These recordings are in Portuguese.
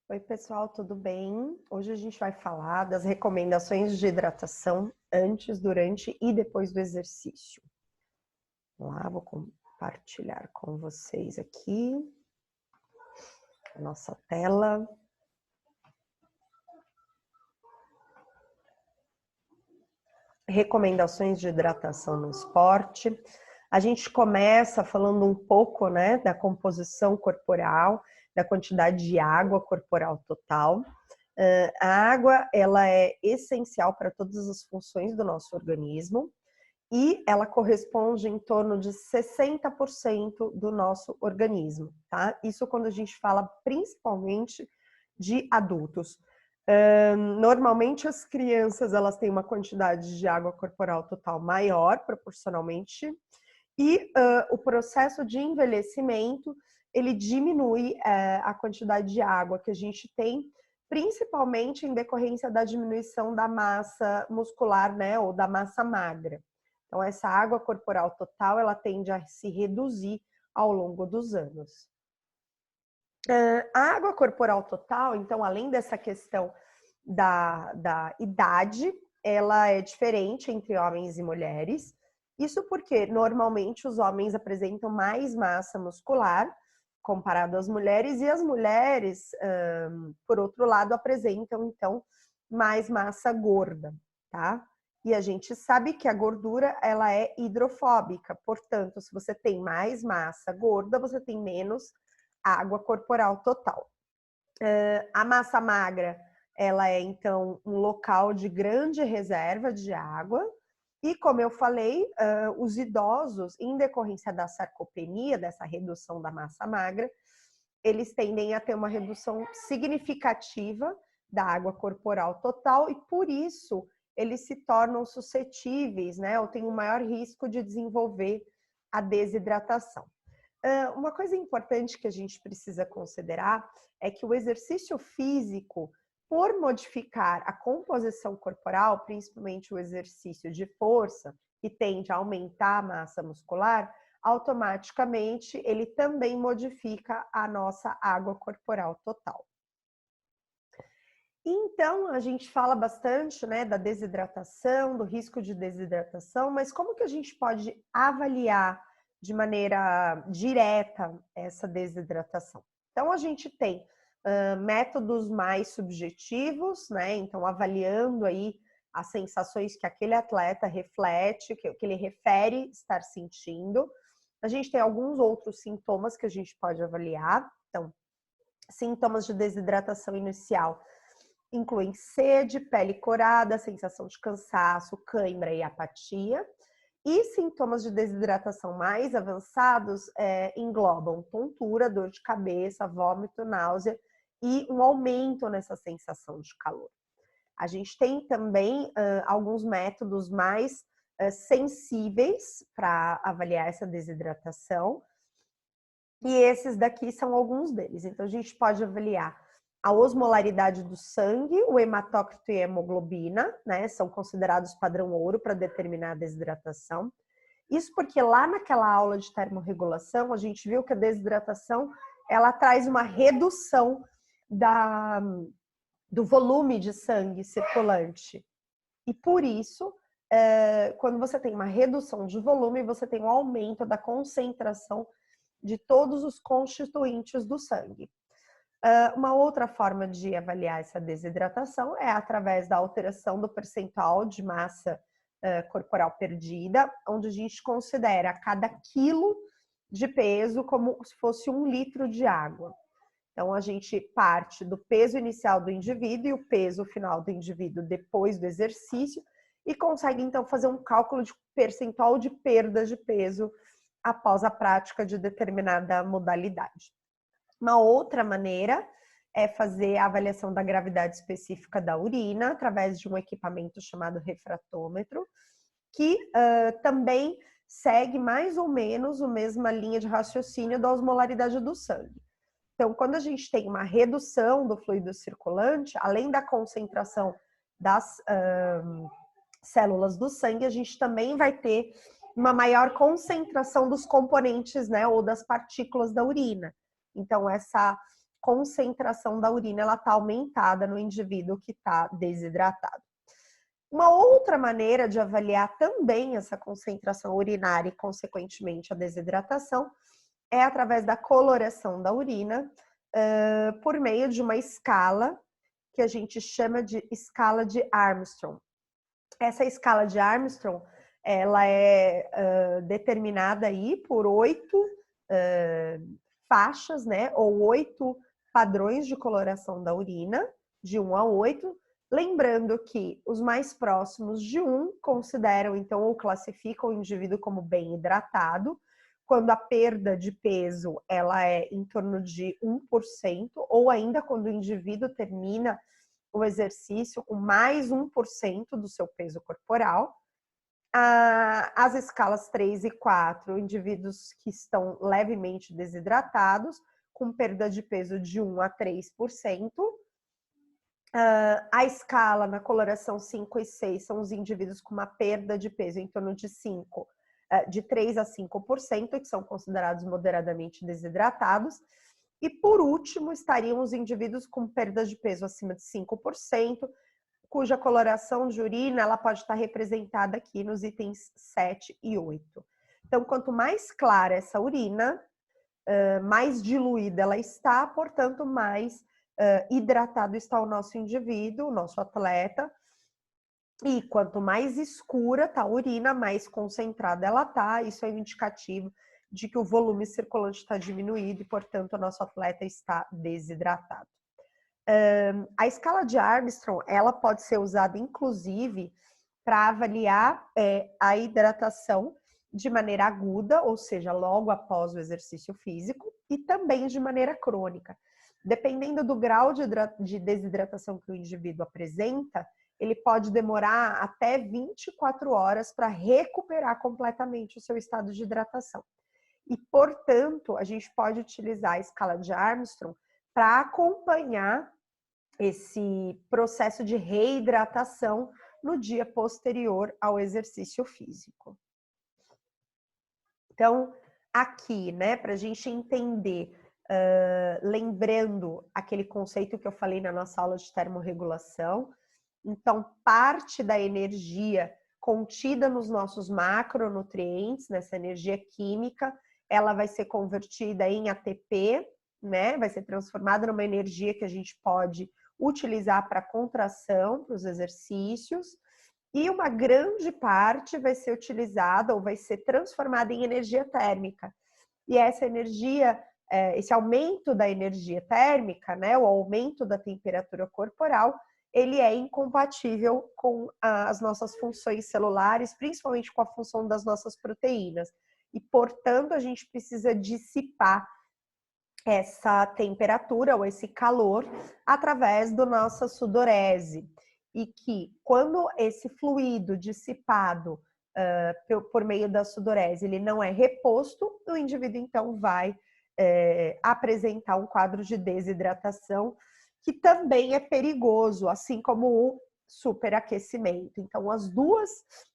Oi, pessoal, tudo bem? Hoje a gente vai falar das recomendações de hidratação antes, durante e depois do exercício. Vamos lá, vou compartilhar com vocês aqui a nossa tela. Recomendações de hidratação no esporte. A gente começa falando um pouco, né, da composição corporal, da quantidade de água corporal total. A água, ela é essencial para todas as funções do nosso organismo e ela corresponde em torno de 60% do nosso organismo, tá? Isso quando a gente fala principalmente de adultos. Normalmente as crianças, elas têm uma quantidade de água corporal total maior, proporcionalmente, e o processo de envelhecimento, ele diminui a quantidade de água que a gente tem, principalmente em decorrência da diminuição da massa muscular, né, ou da massa magra. Então, essa água corporal total, ela tende a se reduzir ao longo dos anos. A água corporal total, então, além dessa questão da idade, ela é diferente entre homens e mulheres. Isso porque, normalmente, os homens apresentam mais massa muscular comparado às mulheres, e as mulheres, por outro lado, apresentam, então, mais massa gorda, tá? E a gente sabe que a gordura, ela é hidrofóbica, portanto, se você tem mais massa gorda, você tem menos água corporal total. A massa magra, ela é, então, um local de grande reserva de água. E, como eu falei, os idosos, em decorrência da sarcopenia, dessa redução da massa magra, eles tendem a ter uma redução significativa da água corporal total e, por isso, eles se tornam suscetíveis, né, ou têm um maior risco de desenvolver a desidratação. Uma coisa importante que a gente precisa considerar é que o exercício físico, por modificar a composição corporal, principalmente o exercício de força, que tende a aumentar a massa muscular, automaticamente ele também modifica a nossa água corporal total. Então, a gente fala bastante, né, da desidratação, do risco de desidratação, mas como que a gente pode avaliar de maneira direta essa desidratação? Então, a gente tem métodos mais subjetivos, né? Então, avaliando aí as sensações que aquele atleta reflete, que ele refere estar sentindo. A gente tem alguns outros sintomas que a gente pode avaliar. Então, sintomas de desidratação inicial incluem sede, pele corada, sensação de cansaço, cãibra e apatia. E sintomas de desidratação mais avançados englobam tontura, dor de cabeça, vômito, náusea e um aumento nessa sensação de calor. A gente tem também alguns métodos mais sensíveis para avaliar essa desidratação. E esses daqui são alguns deles. Então, a gente pode avaliar a osmolaridade do sangue, o hematócrito e a hemoglobina, né? São considerados padrão ouro para determinar a desidratação. Isso porque lá naquela aula de termorregulação, a gente viu que a desidratação, ela traz uma redução do volume de sangue circulante. E por isso, quando você tem uma redução de volume, você tem um aumento da concentração de todos os constituintes do sangue. Uma outra forma de avaliar essa desidratação é através da alteração do percentual de massa corporal perdida, onde a gente considera cada quilo de peso como se fosse 1 litro de água. Então, a gente parte do peso inicial do indivíduo e o peso final do indivíduo depois do exercício e consegue, então, fazer um cálculo de percentual de perda de peso após a prática de determinada modalidade. Uma outra maneira é fazer a avaliação da gravidade específica da urina através de um equipamento chamado refratômetro, que também segue mais ou menos a mesma linha de raciocínio da osmolaridade do sangue. Então, quando a gente tem uma redução do fluido circulante, além da concentração das células do sangue, a gente também vai ter uma maior concentração dos componentes, né, ou das partículas da urina. Então, essa concentração da urina ela está aumentada no indivíduo que está desidratado. Uma outra maneira de avaliar também essa concentração urinária e, consequentemente, a desidratação é através da coloração da urina por meio de uma escala que a gente chama de escala de Armstrong. Essa escala de Armstrong, ela é determinada aí por 8 faixas, né, ou 8 padrões de coloração da urina, de 1 a 8, lembrando que os mais próximos de 1 consideram, então, ou classificam o indivíduo como bem hidratado, quando a perda de peso ela é em torno de 1%, ou ainda quando o indivíduo termina o exercício com mais 1% do seu peso corporal. As escalas 3 e 4, indivíduos que estão levemente desidratados, com perda de peso de 1 a 3%. A escala na coloração 5 e 6 são os indivíduos com uma perda de peso em torno de 3 a 5%, que são considerados moderadamente desidratados. E por último, estariam os indivíduos com perda de peso acima de 5%, cuja coloração de urina ela pode estar representada aqui nos itens 7 e 8. Então, quanto mais clara essa urina, mais diluída ela está, portanto, mais hidratado está o nosso indivíduo, o nosso atleta. E quanto mais escura está a urina, mais concentrada ela está. Isso é um indicativo de que o volume circulante está diminuído e, portanto, o nosso atleta está desidratado. A escala de Armstrong, ela pode ser usada, inclusive, para avaliar a hidratação de maneira aguda, ou seja, logo após o exercício físico, e também de maneira crônica. Dependendo do grau de desidratação que o indivíduo apresenta, ele pode demorar até 24 horas para recuperar completamente o seu estado de hidratação. E, portanto, a gente pode utilizar a escala de Armstrong para acompanhar esse processo de reidratação no dia posterior ao exercício físico. Então, aqui, né, para a gente entender, lembrando aquele conceito que eu falei na nossa aula de termorregulação, então, parte da energia contida nos nossos macronutrientes, nessa energia química, ela vai ser convertida em ATP, né? Vai ser transformada numa energia que a gente pode utilizar para contração, para os exercícios, e uma grande parte vai ser utilizada ou vai ser transformada em energia térmica. E essa energia, esse aumento da energia térmica, né? O aumento da temperatura corporal, ele é incompatível com as nossas funções celulares, principalmente com a função das nossas proteínas. E, portanto, a gente precisa dissipar essa temperatura ou esse calor através da nossa sudorese. E que, quando esse fluido dissipado por meio da sudorese, ele não é reposto, o indivíduo, então, vai apresentar um quadro de desidratação, que também é perigoso, assim como o superaquecimento. Então, as duas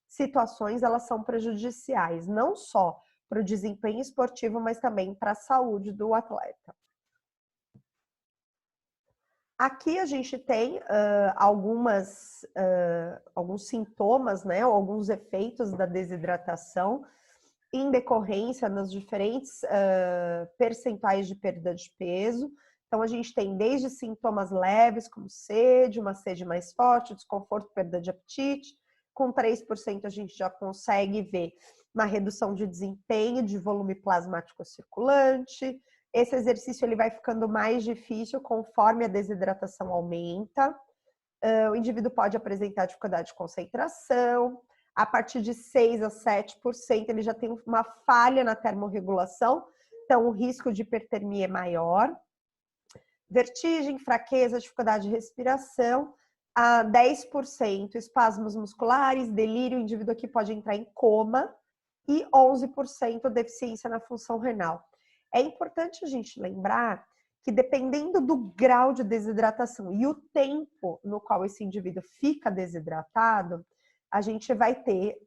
situações, elas são prejudiciais, não só para o desempenho esportivo, mas também para a saúde do atleta. Aqui a gente tem alguns sintomas, né, ou alguns efeitos da desidratação em decorrência nas diferentes percentuais de perda de peso. Então, a gente tem desde sintomas leves, como sede, uma sede mais forte, desconforto, perda de apetite. Com 3% a gente já consegue ver uma redução de desempenho, de volume plasmático circulante. Esse exercício ele vai ficando mais difícil conforme a desidratação aumenta. O indivíduo pode apresentar dificuldade de concentração. A partir de 6 a 7% ele já tem uma falha na termorregulação, então o risco de hipertermia é maior. Vertigem, fraqueza, dificuldade de respiração. A 10% espasmos musculares, delírio, o indivíduo aqui pode entrar em coma. E 11% deficiência na função renal. É importante a gente lembrar que, dependendo do grau de desidratação e o tempo no qual esse indivíduo fica desidratado, a gente vai ter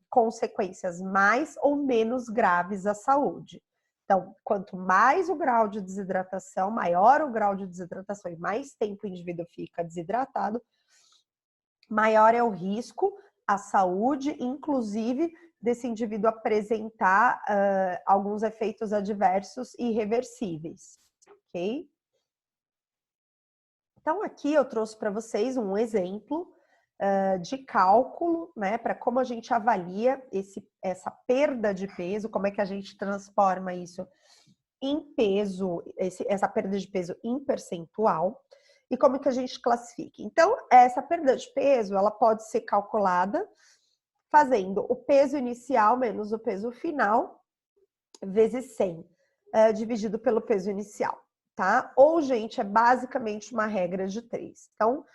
consequências mais ou menos graves à saúde. Então, quanto mais o grau de desidratação, maior o grau de desidratação e mais tempo o indivíduo fica desidratado, maior é o risco à saúde, inclusive desse indivíduo apresentar alguns efeitos adversos irreversíveis, ok? Então, aqui eu trouxe para vocês um exemplo de cálculo, né, para como a gente avalia essa perda de peso, como é que a gente transforma isso em peso, essa perda de peso em percentual, e como que a gente classifica. Então, essa perda de peso, ela pode ser calculada fazendo o peso inicial menos o peso final, vezes 100, dividido pelo peso inicial, tá? Ou, gente, é basicamente uma regra de 3. Então,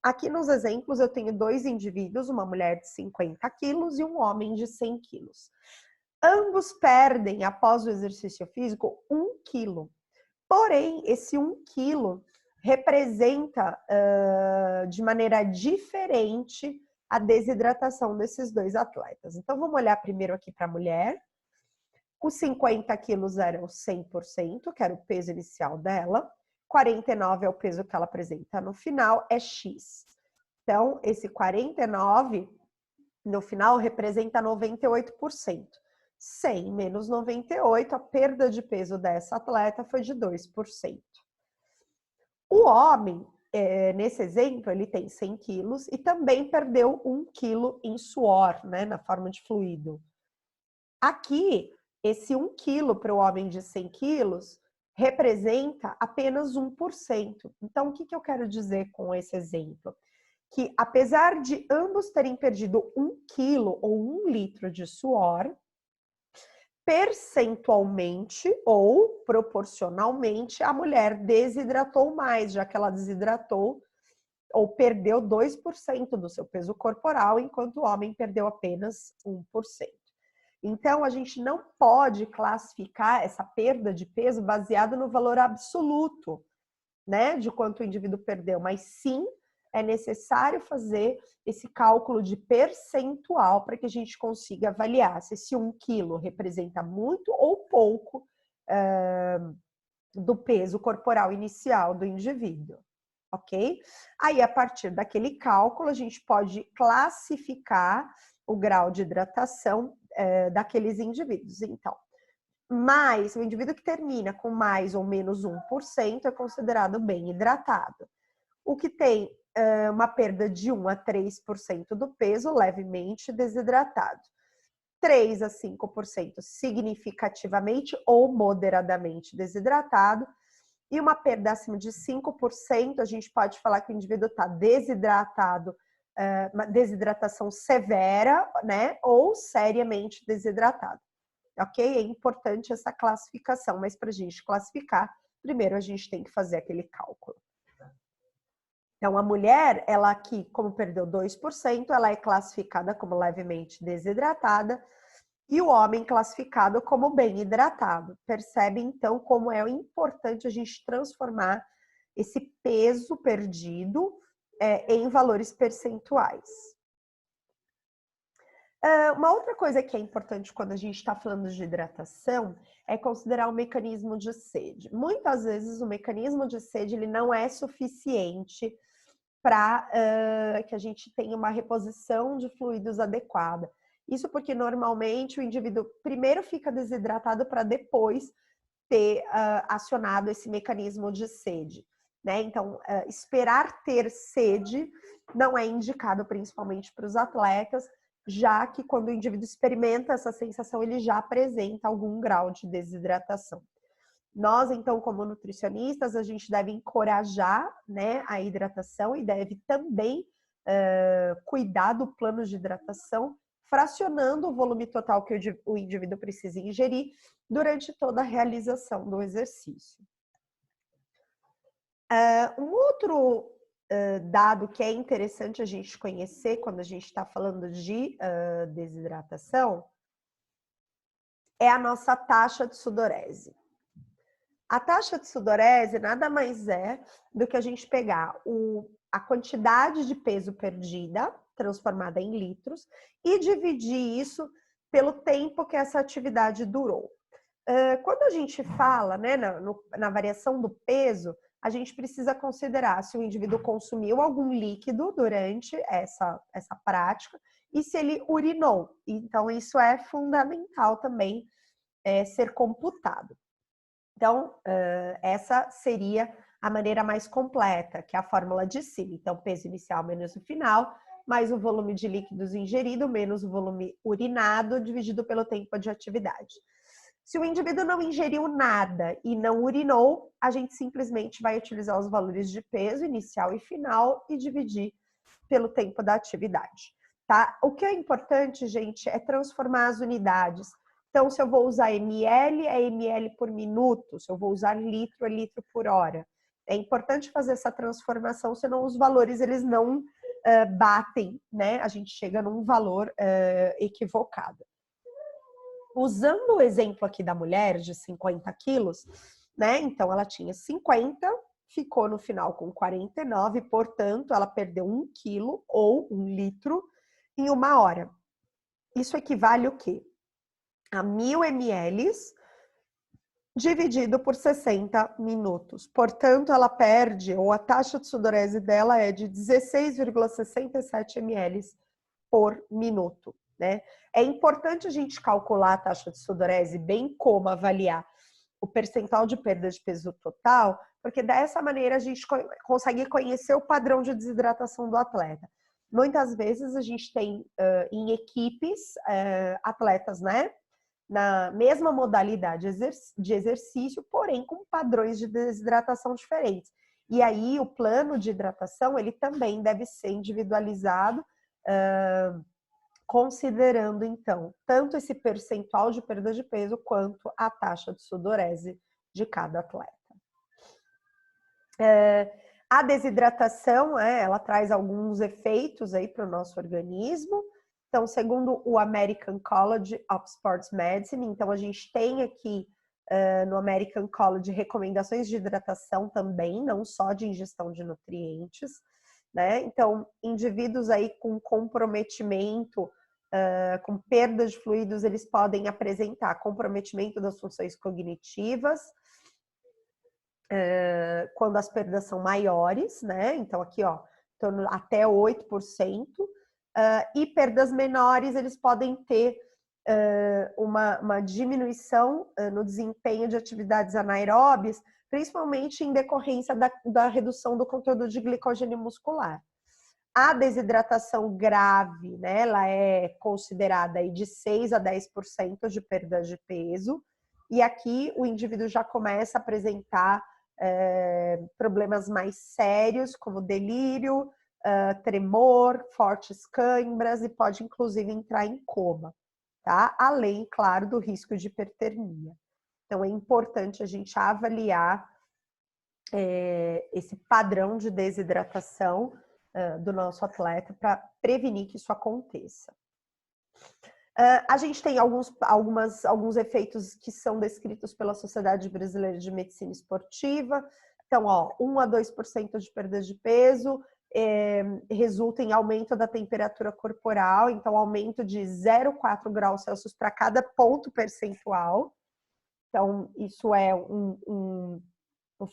aqui nos exemplos eu tenho 2 indivíduos, uma mulher de 50 quilos e um homem de 100 quilos. Ambos perdem, após o exercício físico, 1 quilo. Porém, esse 1 quilo representa de maneira diferente a desidratação desses 2 atletas. Então, vamos olhar primeiro aqui para a mulher. Os 50 quilos eram 100%, que era o peso inicial dela. 49 é o peso que ela apresenta no final, é X. Então, esse 49, no final, representa 98%. 100 menos 98, a perda de peso dessa atleta foi de 2%. O homem, nesse exemplo, ele tem 100 quilos e também perdeu 1 quilo em suor, né, na forma de fluido. Aqui, esse 1 quilo para o homem de 100 quilos representa apenas 1%. Então, o que eu quero dizer com esse exemplo? Que apesar de ambos terem perdido 1 quilo ou 1 litro de suor, percentualmente ou proporcionalmente, a mulher desidratou mais, já que ela desidratou ou perdeu 2% do seu peso corporal, enquanto o homem perdeu apenas 1%. Então, a gente não pode classificar essa perda de peso baseada no valor absoluto, né, de quanto o indivíduo perdeu, mas sim é necessário fazer esse cálculo de percentual para que a gente consiga avaliar se esse 1 quilo representa muito ou pouco do peso corporal inicial do indivíduo, ok? Aí, a partir daquele cálculo, a gente pode classificar o grau de hidratação daqueles indivíduos. Então, o indivíduo que termina com mais ou menos 1% é considerado bem hidratado. O que tem uma perda de 1 a 3% do peso, levemente desidratado. 3 a 5% significativamente ou moderadamente desidratado. E uma perda acima de 5%, a gente pode falar que o indivíduo está desidratado, uma desidratação severa, né? Ou seriamente desidratado. Ok? É importante essa classificação, mas para a gente classificar, primeiro a gente tem que fazer aquele cálculo. Então, a mulher, ela aqui, como perdeu 2%, ela é classificada como levemente desidratada e o homem classificado como bem hidratado. Percebe, então, como é importante a gente transformar esse peso perdido em valores percentuais. Uma outra coisa que é importante quando a gente está falando de hidratação é considerar o mecanismo de sede. Muitas vezes o mecanismo de sede ele não é suficiente para que a gente tenha uma reposição de fluidos adequada. Isso porque normalmente o indivíduo primeiro fica desidratado para depois ter acionado esse mecanismo de sede, né? Então, esperar ter sede não é indicado principalmente para os atletas, já que quando o indivíduo experimenta essa sensação, ele já apresenta algum grau de desidratação. Nós, então, como nutricionistas, a gente deve encorajar, né, a hidratação e deve também cuidar do plano de hidratação, fracionando o volume total que o indivíduo precisa ingerir durante toda a realização do exercício. Um outro dado que é interessante a gente conhecer quando a gente está falando de desidratação é a nossa taxa de sudorese. A taxa de sudorese nada mais é do que a gente pegar a quantidade de peso perdida, transformada em litros, e dividir isso pelo tempo que essa atividade durou. Quando a gente fala, né, na variação do peso, a gente precisa considerar se o indivíduo consumiu algum líquido durante essa prática e se ele urinou. Então, isso é fundamental também ser computado. Então, essa seria a maneira mais completa, que é a fórmula de cima. Então, peso inicial menos o final, mais o volume de líquidos ingerido, menos o volume urinado, dividido pelo tempo de atividade. Se o indivíduo não ingeriu nada e não urinou, a gente simplesmente vai utilizar os valores de peso inicial e final e dividir pelo tempo da atividade, tá? O que é importante, gente, é transformar as unidades. Então, se eu vou usar ml, é ml por minuto. Se eu vou usar litro, é litro por hora. É importante fazer essa transformação, senão os valores eles não batem, né? A gente chega num valor equivocado. Usando o exemplo aqui da mulher de 50 quilos, né? Então, ela tinha 50, ficou no final com 49, portanto, ela perdeu 1 quilo ou 1 litro em 1 hora. Isso equivale o quê? A 1000 ml dividido por 60 minutos. Portanto, ela perde, ou a taxa de sudorese dela é de 16,67 ml por minuto, né? É importante a gente calcular a taxa de sudorese, bem como avaliar o percentual de perda de peso total, porque dessa maneira a gente consegue conhecer o padrão de desidratação do atleta. Muitas vezes a gente tem em equipes atletas, né, na mesma modalidade de exercício, porém com padrões de desidratação diferentes. E aí o plano de hidratação ele também deve ser individualizado, considerando, então, tanto esse percentual de perda de peso quanto a taxa de sudorese de cada atleta. A desidratação, ela traz alguns efeitos aí para o nosso organismo. Então, segundo o American College of Sports Medicine, então a gente tem aqui no American College recomendações de hidratação também, não só de ingestão de nutrientes, né? Então, indivíduos aí com comprometimento, com perda de fluidos, eles podem apresentar comprometimento das funções cognitivas, quando as perdas são maiores, né? Então, aqui, ó, até 8%. E perdas menores, eles podem ter uma diminuição no desempenho de atividades anaeróbias, principalmente em decorrência da redução do conteúdo de glicogênio muscular. A desidratação grave, né, ela é considerada aí de 6 a 10% de perda de peso, e aqui o indivíduo já começa a apresentar problemas mais sérios, como delírio, tremor, fortes câimbras, e pode inclusive entrar em coma, tá? Além, claro, do risco de hipertermia. Então, é importante a gente avaliar esse padrão de desidratação do nosso atleta para prevenir que isso aconteça. A gente tem alguns efeitos que são descritos pela Sociedade Brasileira de Medicina Esportiva. Então, ó, 1 a 2% de perda de peso resulta em aumento da temperatura corporal, então aumento de 0,4 graus Celsius para cada ponto percentual. Então, isso é um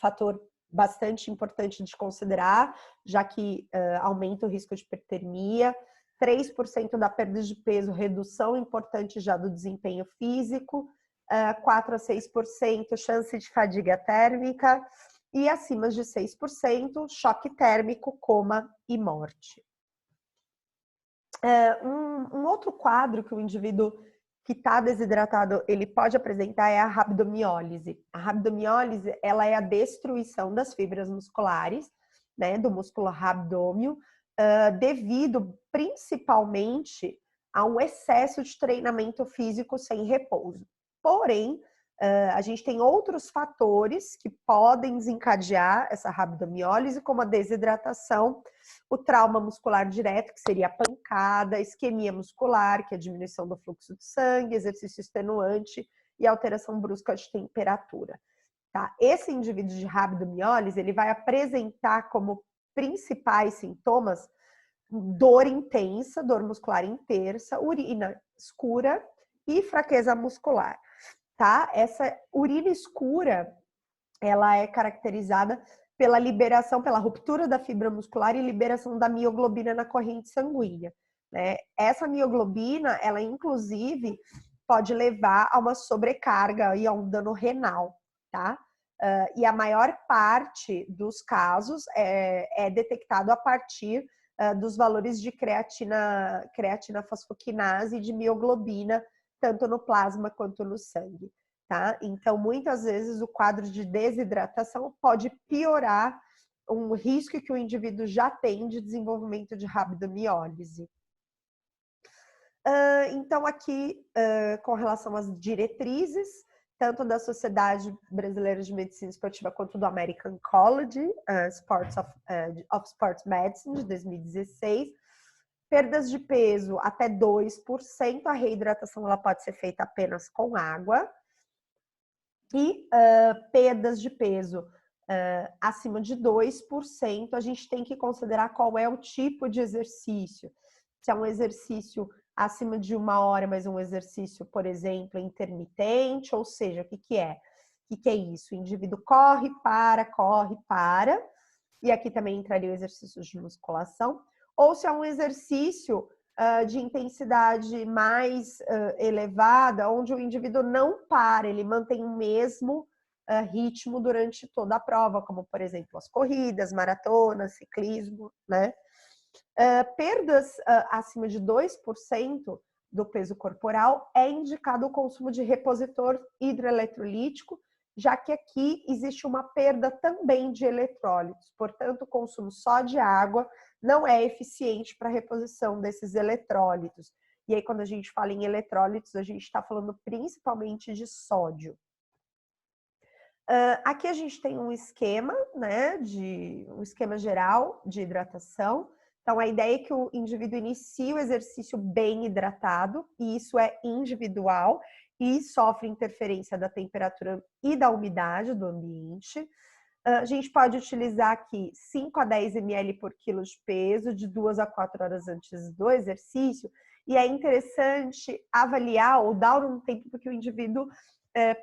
fator bastante importante de considerar, já que aumenta o risco de hipertermia. 3% da perda de peso, redução importante já do desempenho físico, 4 a 6% chance de fadiga térmica e acima de 6% choque térmico, coma e morte. Um outro quadro que o indivíduo que está desidratado ele pode apresentar é a rabdomiólise. A rabdomiólise ela é a destruição das fibras musculares, né, do músculo rabdômio, devido principalmente a um excesso de treinamento físico sem repouso. Porém, a gente tem outros fatores que podem desencadear essa rabdomiólise, como a desidratação, o trauma muscular direto, que seria a pancada, isquemia muscular, que é a diminuição do fluxo de sangue, exercício extenuante e alteração brusca de temperatura. Tá? Esse indivíduo de rabdomiólise, ele vai apresentar como principais sintomas dor intensa, dor muscular intensa, urina escura e fraqueza muscular. tá? Essa urina escura, ela é caracterizada pela liberação, pela ruptura da fibra muscular e liberação da mioglobina na corrente sanguínea, né? Essa mioglobina, ela inclusive pode levar a uma sobrecarga e a um dano renal, tá? E a maior parte dos casos é detectado a partir dos valores de creatina fosfoquinase e de mioglobina, tanto no plasma quanto no sangue. Tá? Então, muitas vezes, o quadro de desidratação pode piorar um risco que o indivíduo já tem de desenvolvimento de rabdomiólise. Então, aqui, com relação às diretrizes, tanto da Sociedade Brasileira de Medicina Esportiva quanto do American College of Sports Medicine, de 2016, perdas de peso até 2%, a reidratação ela pode ser feita apenas com água. E perdas de peso acima de 2%, a gente tem que considerar qual é o tipo de exercício. Se é um exercício acima de 1 hora, mas um exercício, por exemplo, intermitente, ou seja, o que é? O que é isso? O indivíduo corre, para, e aqui também entraria o exercício de musculação, ou se é um exercício de intensidade mais elevada, onde o indivíduo não para, ele mantém o mesmo ritmo durante toda a prova, como, por exemplo, as corridas, maratonas, ciclismo, né? Perdas acima de 2% do peso corporal é indicado o consumo de repositor hidroeletrolítico, já que aqui existe uma perda também de eletrólitos. Portanto, o consumo só de água não é eficiente para a reposição desses eletrólitos. E aí, quando a gente fala em eletrólitos, a gente está falando principalmente de sódio. Aqui a gente tem um esquema, né, um esquema geral de hidratação. Então, a ideia é que o indivíduo inicie o exercício bem hidratado, e isso é individual e sofre interferência da temperatura e da umidade do ambiente. A gente pode utilizar aqui 5 a 10 ml por quilo de peso, de 2 a 4 horas antes do exercício, e é interessante avaliar ou dar um tempo para que o indivíduo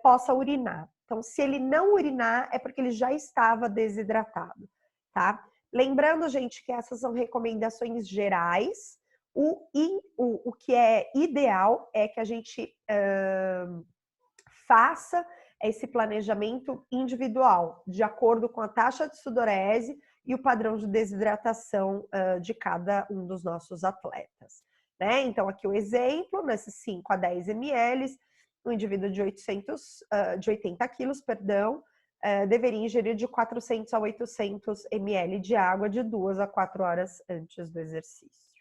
possa urinar. Então, se ele não urinar, é porque ele já estava desidratado, tá? Lembrando, gente, que essas são recomendações gerais. O que é ideal é que a gente faça esse planejamento individual, de acordo com a taxa de sudorese e o padrão de desidratação de cada um dos nossos atletas. Né? Então, aqui o exemplo, nesses 5 a 10 ml, um indivíduo de 80 quilos, deveria ingerir de 400 a 800 ml de água de 2 a 4 horas antes do exercício.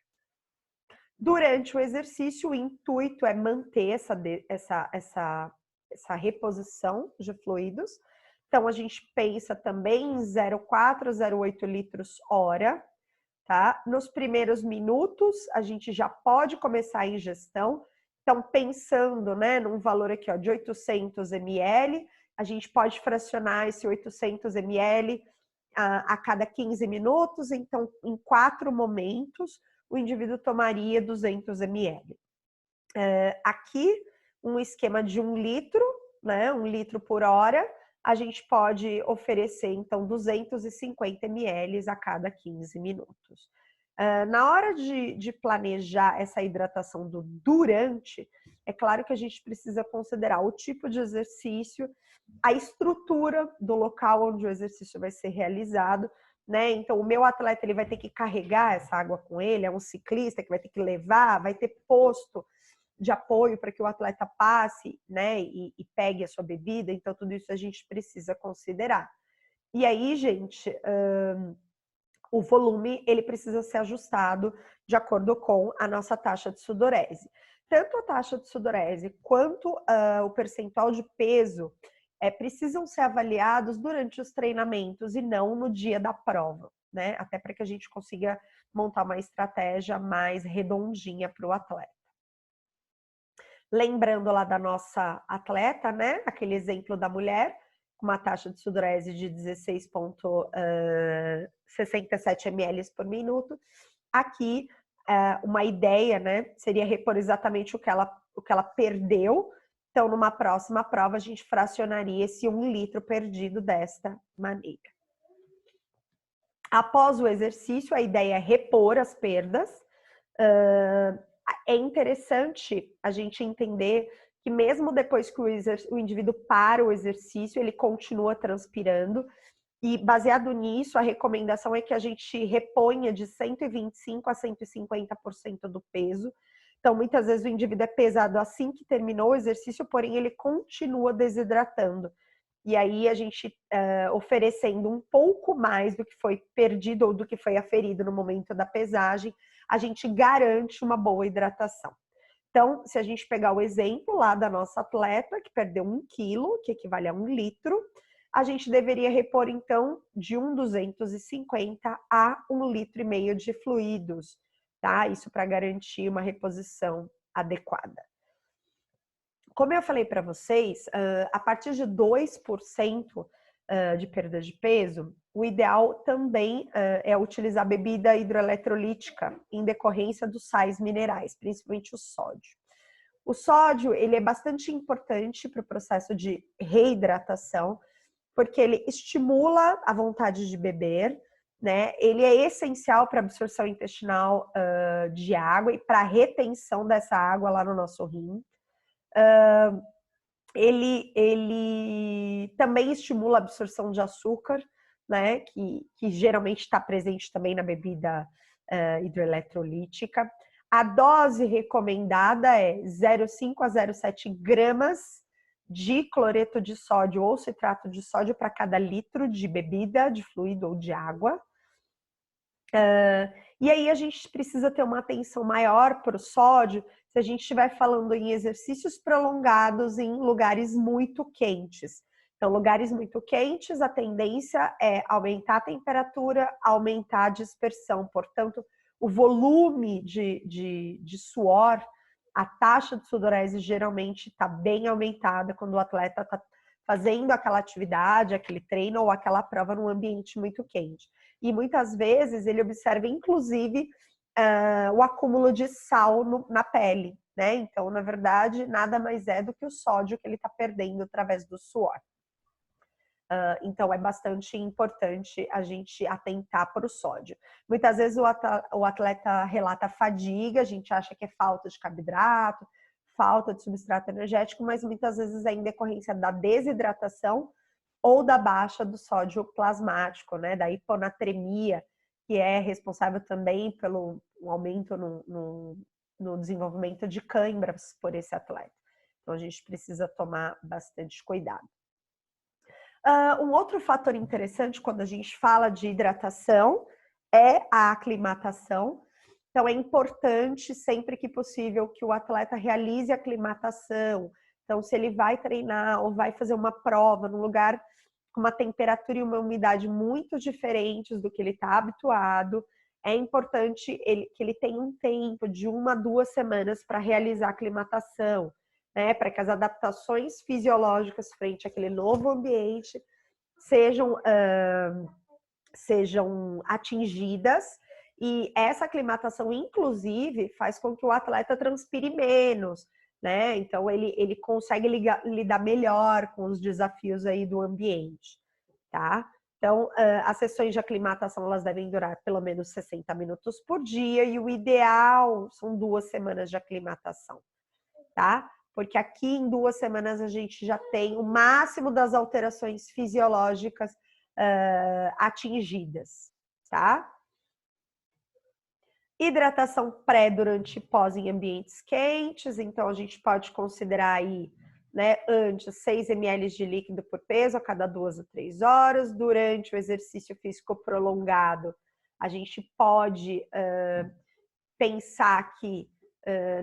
Durante o exercício, o intuito é manter essa reposição de fluidos. Então, a gente pensa também em 0,4 a 0,8 litros hora, tá? Nos primeiros minutos, a gente já pode começar a ingestão. Então, pensando, né, num valor aqui, ó, de 800 ml, a gente pode fracionar esse 800 ml a cada 15 minutos. Então, em 4 momentos, o indivíduo tomaria 200 ml. Aqui, um esquema de 1 litro, né, 1 litro por hora, a gente pode oferecer, então, 250 ml a cada 15 minutos. Na hora de planejar essa hidratação do durante, é claro que a gente precisa considerar o tipo de exercício, a estrutura do local onde o exercício vai ser realizado, né? Então, o meu atleta ele vai ter que carregar essa água com ele, é um ciclista que vai ter que levar, vai ter posto de apoio para que o atleta passe, né, e pegue a sua bebida. Então, tudo isso a gente precisa considerar. E aí, gente, o volume ele precisa ser ajustado de acordo com a nossa taxa de sudorese. Tanto a taxa de sudorese quanto o percentual de peso precisam ser avaliados durante os treinamentos e não no dia da prova, né? Até para que a gente consiga montar uma estratégia mais redondinha para o atleta. Lembrando lá da nossa atleta, né? Aquele exemplo da mulher, com uma taxa de sudorese de 16,67 ml por minuto. Aqui, uma ideia, né? Seria repor exatamente o que ela perdeu, Então, numa próxima prova, a gente fracionaria esse 1 litro perdido desta maneira. Após o exercício, a ideia é repor as perdas. É interessante a gente entender que mesmo depois que o indivíduo para o exercício, ele continua transpirando. E baseado nisso, a recomendação é que a gente reponha de 125% a 150% do peso. Então, muitas vezes o indivíduo é pesado assim que terminou o exercício, porém ele continua desidratando. E aí a gente oferecendo um pouco mais do que foi perdido ou do que foi aferido no momento da pesagem, a gente garante uma boa hidratação. Então, se a gente pegar o exemplo lá da nossa atleta, que perdeu 1 quilo, que equivale a 1 litro, a gente deveria repor, então, de 1,250 a 1,5 litro de fluidos, tá? Isso para garantir uma reposição adequada. Como eu falei para vocês, a partir de 2% de perda de peso, o ideal também é utilizar bebida hidroeletrolítica em decorrência dos sais minerais, principalmente o sódio. O sódio, ele é bastante importante para o processo de reidratação, porque ele estimula a vontade de beber, né? Ele é essencial para a absorção intestinal de água e para a retenção dessa água lá no nosso rim. Ele também estimula a absorção de açúcar, né? Que geralmente está presente também na bebida hidroeletrolítica. A dose recomendada é 0,5 a 0,7 gramas de cloreto de sódio ou citrato de sódio para cada litro de bebida, de fluido ou de água. E aí a gente precisa ter uma atenção maior para o sódio se a gente estiver falando em exercícios prolongados em lugares muito quentes. Então, lugares muito quentes, a tendência é aumentar a temperatura, aumentar a dispersão. Portanto, o volume de suor, a taxa de sudorese geralmente está bem aumentada quando o atleta está fazendo aquela atividade, aquele treino ou aquela prova num ambiente muito quente. E muitas vezes ele observa, inclusive, o acúmulo de sal na pele, né? Então, na verdade, nada mais é do que o sódio que ele está perdendo através do suor. Então, é bastante importante a gente atentar para o sódio. Muitas vezes o atleta relata fadiga, a gente acha que é falta de carboidrato, falta de substrato energético, mas muitas vezes é em decorrência da desidratação ou da baixa do sódio plasmático, né, da hiponatremia, que é responsável também pelo aumento no desenvolvimento de câimbras por esse atleta. Então, a gente precisa tomar bastante cuidado. Um outro fator interessante quando a gente fala de hidratação é a aclimatação. Então, é importante, sempre que possível, que o atleta realize a aclimatação. Então, se ele vai treinar ou vai fazer uma prova num lugar com uma temperatura e uma umidade muito diferentes do que ele está habituado, é importante que ele tenha um tempo de 1 a 2 semanas para realizar a aclimatação, né? Para que as adaptações fisiológicas frente àquele novo ambiente sejam atingidas. E essa aclimatação, inclusive, faz com que o atleta transpire menos, né? Então, ele consegue lidar melhor com os desafios aí do ambiente, tá? Então, as sessões de aclimatação, elas devem durar pelo menos 60 minutos por dia e o ideal são 2 semanas de aclimatação, tá? Porque aqui em 2 semanas a gente já tem o máximo das alterações fisiológicas atingidas, tá? Hidratação pré, durante e pós em ambientes quentes, então a gente pode considerar aí, né, antes 6 ml de líquido por peso a cada 2 a 3 horas. Durante o exercício físico prolongado, a gente pode pensar aqui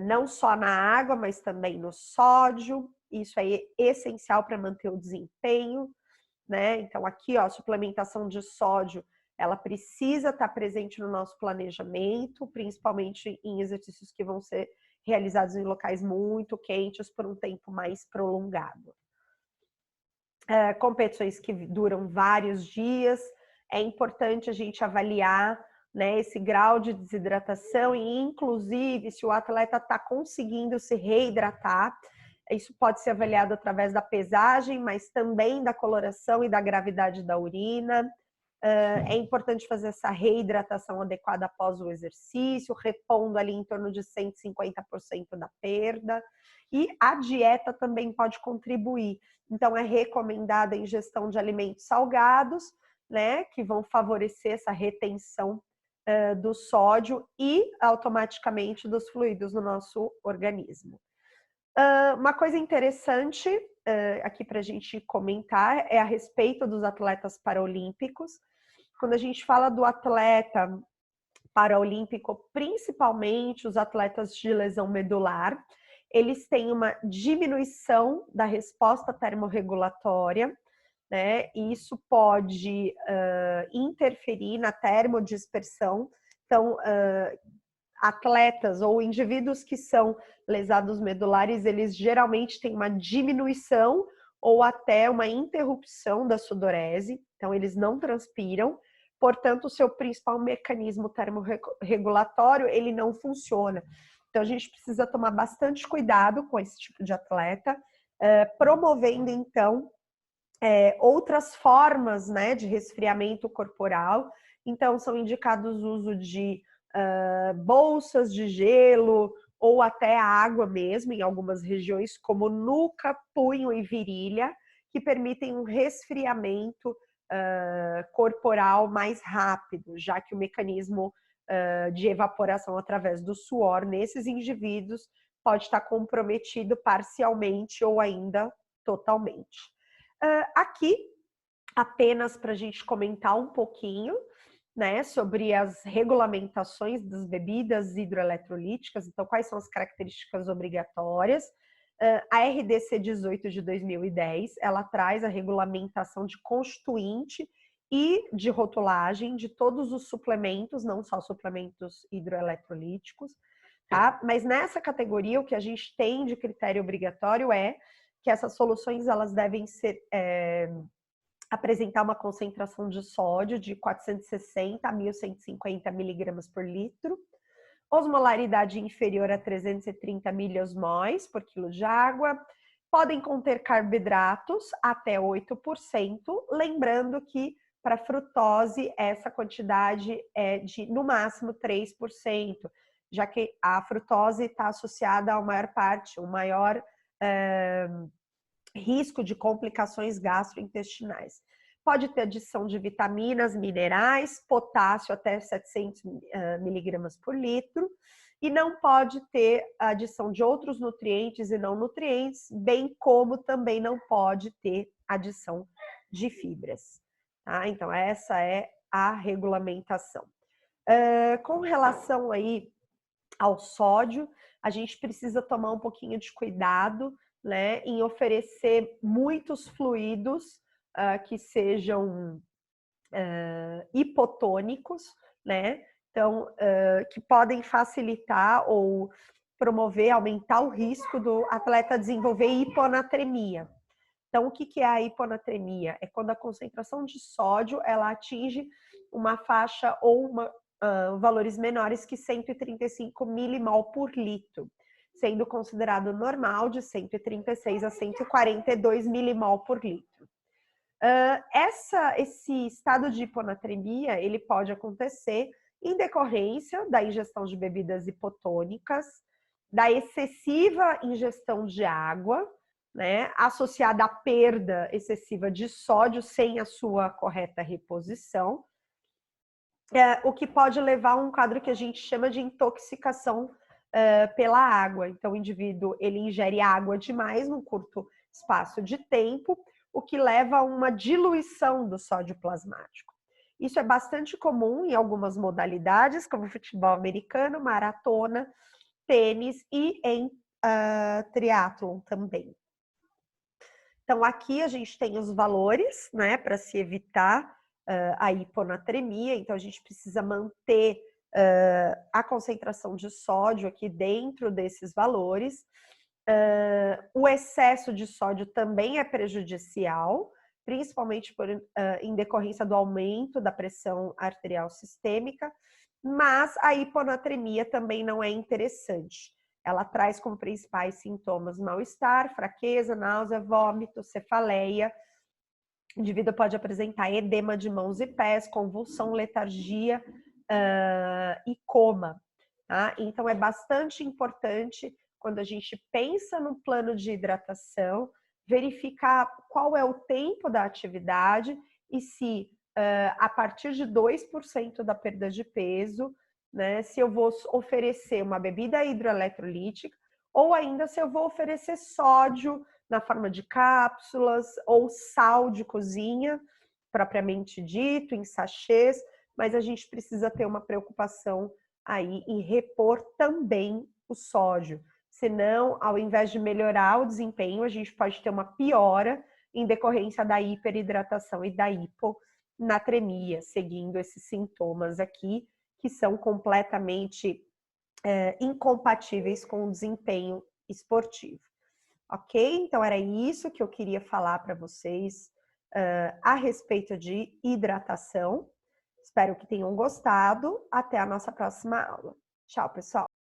não só na água, mas também no sódio. Isso aí é essencial para manter o desempenho, né? Então aqui, ó, a suplementação de sódio, ela precisa estar presente no nosso planejamento, principalmente em exercícios que vão ser realizados em locais muito quentes por um tempo mais prolongado. Competições que duram vários dias, é importante a gente avaliar, né, esse grau de desidratação e, inclusive, se o atleta está conseguindo se reidratar. Isso pode ser avaliado através da pesagem, mas também da coloração e da gravidade da urina. É importante fazer essa reidratação adequada após o exercício, repondo ali em torno de 150% da perda. E a dieta também pode contribuir. Então, é recomendada a ingestão de alimentos salgados, né, que vão favorecer essa retenção do sódio e automaticamente dos fluidos no nosso organismo. Uma coisa interessante aqui para a gente comentar é a respeito dos atletas paraolímpicos. Quando a gente fala do atleta paraolímpico, principalmente os atletas de lesão medular, eles têm uma diminuição da resposta termorregulatória, né? E isso pode interferir na termodispersão. Então, atletas ou indivíduos que são lesados medulares, eles geralmente têm uma diminuição ou até uma interrupção da sudorese, então eles não transpiram, portanto o seu principal mecanismo termorregulatório, ele não funciona. Então a gente precisa tomar bastante cuidado com esse tipo de atleta, promovendo então outras formas, né, de resfriamento corporal. Então são indicados o uso de bolsas de gelo ou até água mesmo, em algumas regiões, como nuca, punho e virilha, que permitem um resfriamento corporal mais rápido, já que o mecanismo de evaporação através do suor nesses indivíduos pode estar comprometido parcialmente ou ainda totalmente. Aqui, apenas para a gente comentar um pouquinho, né, sobre as regulamentações das bebidas hidroeletrolíticas. Então, quais são as características obrigatórias? A RDC 18 de 2010, ela traz a regulamentação de constituinte e de rotulagem de todos os suplementos, não só suplementos hidroeletrolíticos, tá? Mas nessa categoria, o que a gente tem de critério obrigatório é que essas soluções, elas devem ser apresentar uma concentração de sódio de 460 a 1.150 miligramas por litro, osmolaridade inferior a 330 miliosmóis por quilo de água, podem conter carboidratos até 8%, lembrando que para frutose essa quantidade é de no máximo 3%, já que a frutose está associada ao maior parte, o maior risco de complicações gastrointestinais. Pode ter adição de vitaminas, minerais, potássio até 700 miligramas por litro, e não pode ter adição de outros nutrientes e não nutrientes, bem como também não pode ter adição de fibras. Tá? Então, essa é a regulamentação. Com relação aí ao sódio, a gente precisa tomar um pouquinho de cuidado, né, em oferecer muitos fluidos que sejam hipotônicos, né? Então, que podem facilitar ou promover, aumentar o risco do atleta desenvolver hiponatremia. Então, o que é a hiponatremia? É quando a concentração de sódio ela atinge uma faixa ou valores menores que 135 milimol por litro, sendo considerado normal de 136 a 142 milimol por litro. Esse estado de hiponatremia, ele pode acontecer em decorrência da ingestão de bebidas hipotônicas, da excessiva ingestão de água, né, associada à perda excessiva de sódio sem a sua correta reposição, o que pode levar a um quadro que a gente chama de intoxicação pela água. Então, o indivíduo ele ingere água demais num curto espaço de tempo, o que leva a uma diluição do sódio plasmático. Isso é bastante comum em algumas modalidades, como futebol americano, maratona, tênis e em triatlon também. Então, aqui a gente tem os valores, né, para se evitar a hiponatremia. Então, a gente precisa manter a concentração de sódio aqui dentro desses valores. O excesso de sódio também é prejudicial, principalmente em decorrência do aumento da pressão arterial sistêmica, mas a hiponatremia também não é interessante. ela traz como principais sintomas mal-estar, fraqueza, náusea, vômito, cefaleia. O indivíduo pode apresentar edema de mãos e pés, convulsão, letargia e coma. Tá? Então, é bastante importante, quando a gente pensa no plano de hidratação, verificar qual é o tempo da atividade e se, a partir de 2% da perda de peso, né, se eu vou oferecer uma bebida hidroeletrolítica ou ainda se eu vou oferecer sódio na forma de cápsulas ou sal de cozinha, propriamente dito, em sachês, mas a gente precisa ter uma preocupação aí em repor também o sódio. Senão, ao invés de melhorar o desempenho, a gente pode ter uma piora em decorrência da hiperidratação e da hiponatremia, seguindo esses sintomas aqui, que são completamente incompatíveis com o desempenho esportivo. Ok? Então, era isso que eu queria falar para vocês a respeito de hidratação. Espero que tenham gostado. Até a nossa próxima aula. Tchau, pessoal!